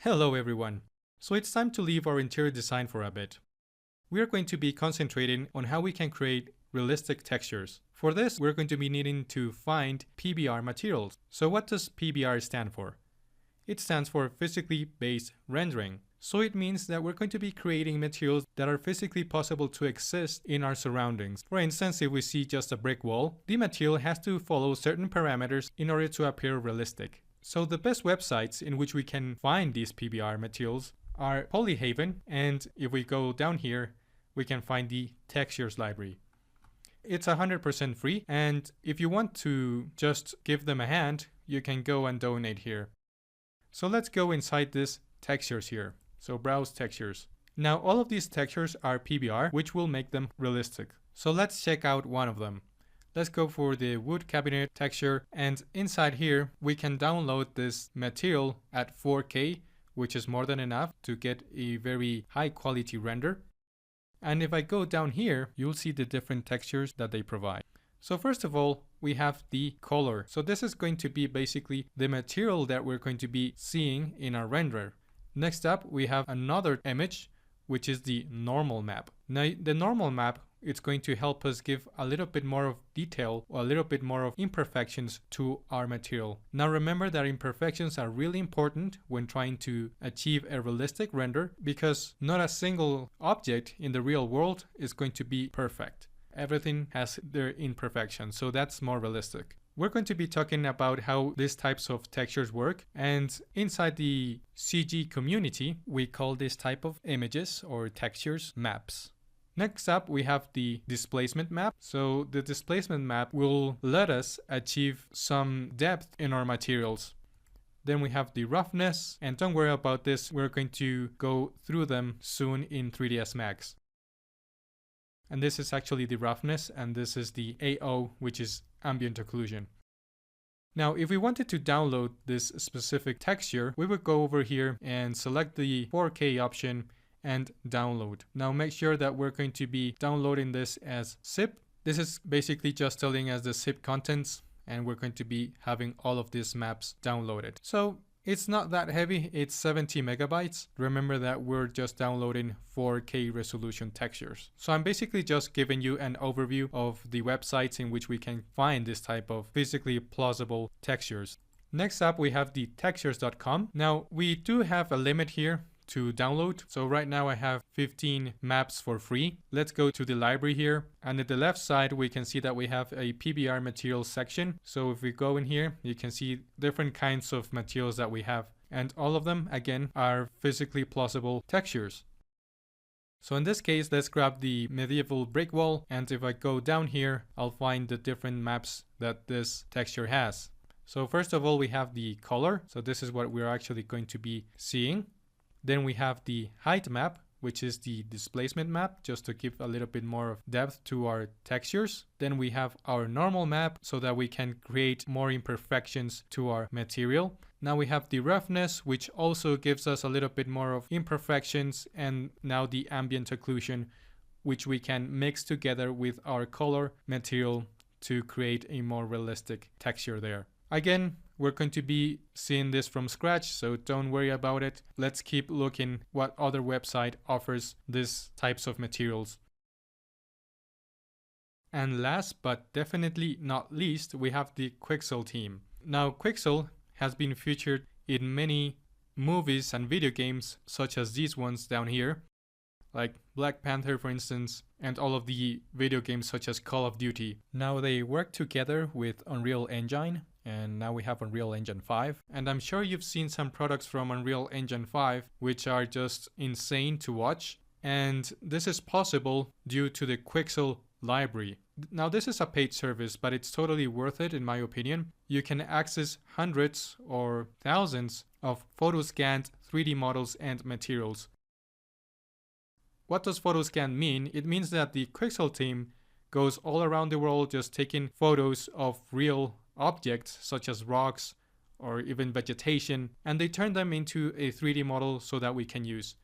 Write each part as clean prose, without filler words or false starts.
Hello everyone. So it's time to leave our interior design for a bit. We are going to be concentrating on how we can create realistic textures. For this, we're going to be needing to find PBR materials. So what does PBR stand for? It stands for physically based rendering. So it means that we're going to be creating materials that are physically possible to exist in our surroundings. For instance, if we see just a brick wall, the material has to follow certain parameters in order to appear realistic. So the best websites in which we can find these PBR materials are Polyhaven, and if we go down here, we can find the textures library. It's 100% free, and if you want to just give them a hand, you can go and donate here. So let's go inside this textures here. So browse textures. Now all of these textures are PBR, which will make them realistic. So let's check out one of them. Let's go for the wood cabinet texture, and inside here we can download this material at 4K, which is more than enough to get a very high quality render. And if I go down here, you'll see the different textures that they provide. So first of all, we have the color. So this is going to be basically the material that we're going to be seeing in our render. Next up, we have another image, which is the normal map. Now the normal map, it's going to help us give a little bit more of detail or a little bit more of imperfections to our material. Now remember that imperfections are really important when trying to achieve a realistic render, because not a single object in the real world is going to be perfect. Everything has their imperfections, so that's more realistic. We're going to be talking about how these types of textures work, and inside the CG community, we call this type of images or textures maps. Next up, we have the displacement map. So the displacement map will let us achieve some depth in our materials. Then we have the roughness, and don't worry about this, we're going to go through them soon in 3ds Max. And this is actually the roughness, and this is the AO, which is ambient occlusion. Now, if we wanted to download this specific texture, we would go over here and select the 4K option and download. Now make sure that we're going to be downloading this as zip. This is basically just telling us the zip contents, and we're going to be having all of these maps downloaded. So it's not that heavy, it's 70 megabytes. Remember that we're just downloading 4K resolution textures. So I'm basically just giving you an overview of the websites in which we can find this type of physically plausible textures. Next up, we have the textures.com. Now we do have a limit here to download. So right now I have 15 maps for free. Let's go to the library here, and at the left side we can see that we have a PBR materials section. So if we go in here, you can see different kinds of materials that we have, and all of them again are physically plausible textures. So in this case, let's grab the medieval brick wall, and if I go down here, I'll find the different maps that this texture has. So first of all, we have the color. So this is what we're actually going to be seeing. Then we have the height map, which is the displacement map, just to give a little bit more of depth to our textures. Then we have our normal map so that we can create more imperfections to our material. Now we have the roughness, which also gives us a little bit more of imperfections, and now the ambient occlusion, which we can mix together with our color material to create a more realistic texture there. Again, we're going to be seeing this from scratch, so don't worry about it. Let's keep looking what other website offers these types of materials. And last but definitely not least, we have the Quixel team. Now Quixel has been featured in many movies and video games, such as these ones down here, like Black Panther for instance, and all of the video games such as Call of Duty. Now they work together with Unreal Engine, and now we have Unreal Engine 5. And I'm sure you've seen some products from Unreal Engine 5 which are just insane to watch. And this is possible due to the Quixel library. Now this is a paid service, but it's totally worth it in my opinion. You can access hundreds or thousands of photo-scanned 3D models and materials. What does photoscan mean? It means that the Quixel team goes all around the world just taking photos of real objects such as rocks or even vegetation, and they turn them into a 3D model so that we can use.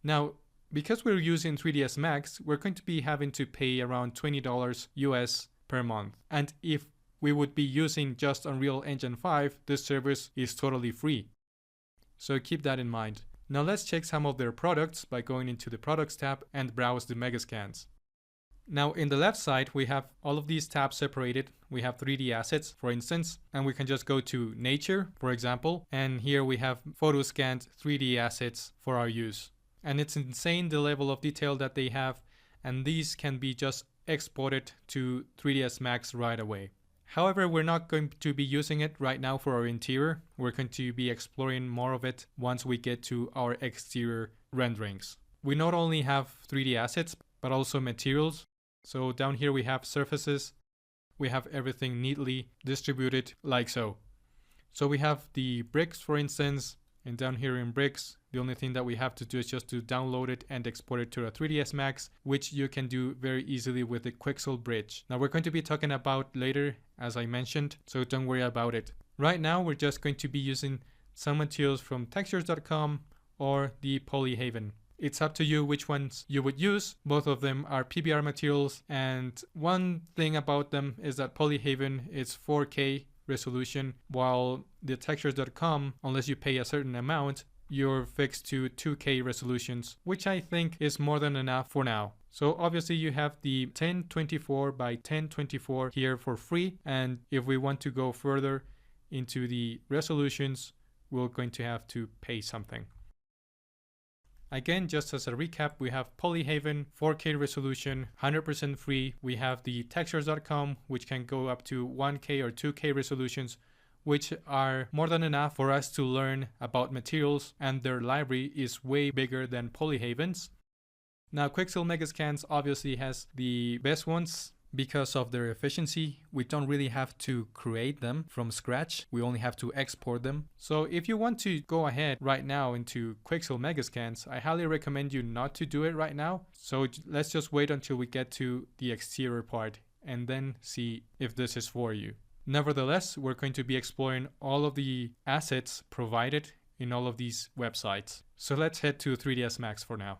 Now, because we're using 3ds Max, we're going to be having to pay around $20 US per month. And if we would be using just Unreal Engine 5, this service is totally free. So keep that in mind. Now let's check some of their products by going into the Products tab and browse the Megascans. Now in the left side, we have all of these tabs separated. We have 3D assets, for instance, and we can just go to Nature, for example, and here we have photo scanned 3D assets for our use. And it's insane the level of detail that they have, and these can be just exported to 3ds Max right away. However, we're not going to be using it right now for our interior. We're going to be exploring more of it once we get to our exterior renderings. We not only have 3D assets, but also materials. So down here we have surfaces. We have everything neatly distributed like so. So we have the bricks, for instance, and down here in bricks, the only thing that we have to do is just to download it and export it to a 3ds Max, which you can do very easily with the Quixel bridge. Now we're going to be talking about later, as I mentioned, so don't worry about it. Right now we're just going to be using some materials from textures.com or the Polyhaven. It's up to you which ones you would use. Both of them are PBR materials, and one thing about them is that Polyhaven is 4K resolution, while the textures.com, unless you pay a certain amount, you're fixed to 2K resolutions, which I think is more than enough for now. So obviously you have the 1024 by 1024 here for free, and if we want to go further into the resolutions, we're going to have to pay something. Again, just as a recap, we have Polyhaven, 4K resolution, 100% free. We have the textures.com, which can go up to 1K or 2K resolutions, which are more than enough for us to learn about materials, and their library is way bigger than Polyhaven's. Now, Quixel Megascans obviously has the best ones because of their efficiency. We don't really have to create them from scratch. We only have to export them. So if you want to go ahead right now into Quixel Megascans, I highly recommend you not to do it right now. So let's just wait until we get to the exterior part and then see if this is for you. Nevertheless, we're going to be exploring all of the assets provided in all of these websites. So let's head to 3ds Max for now.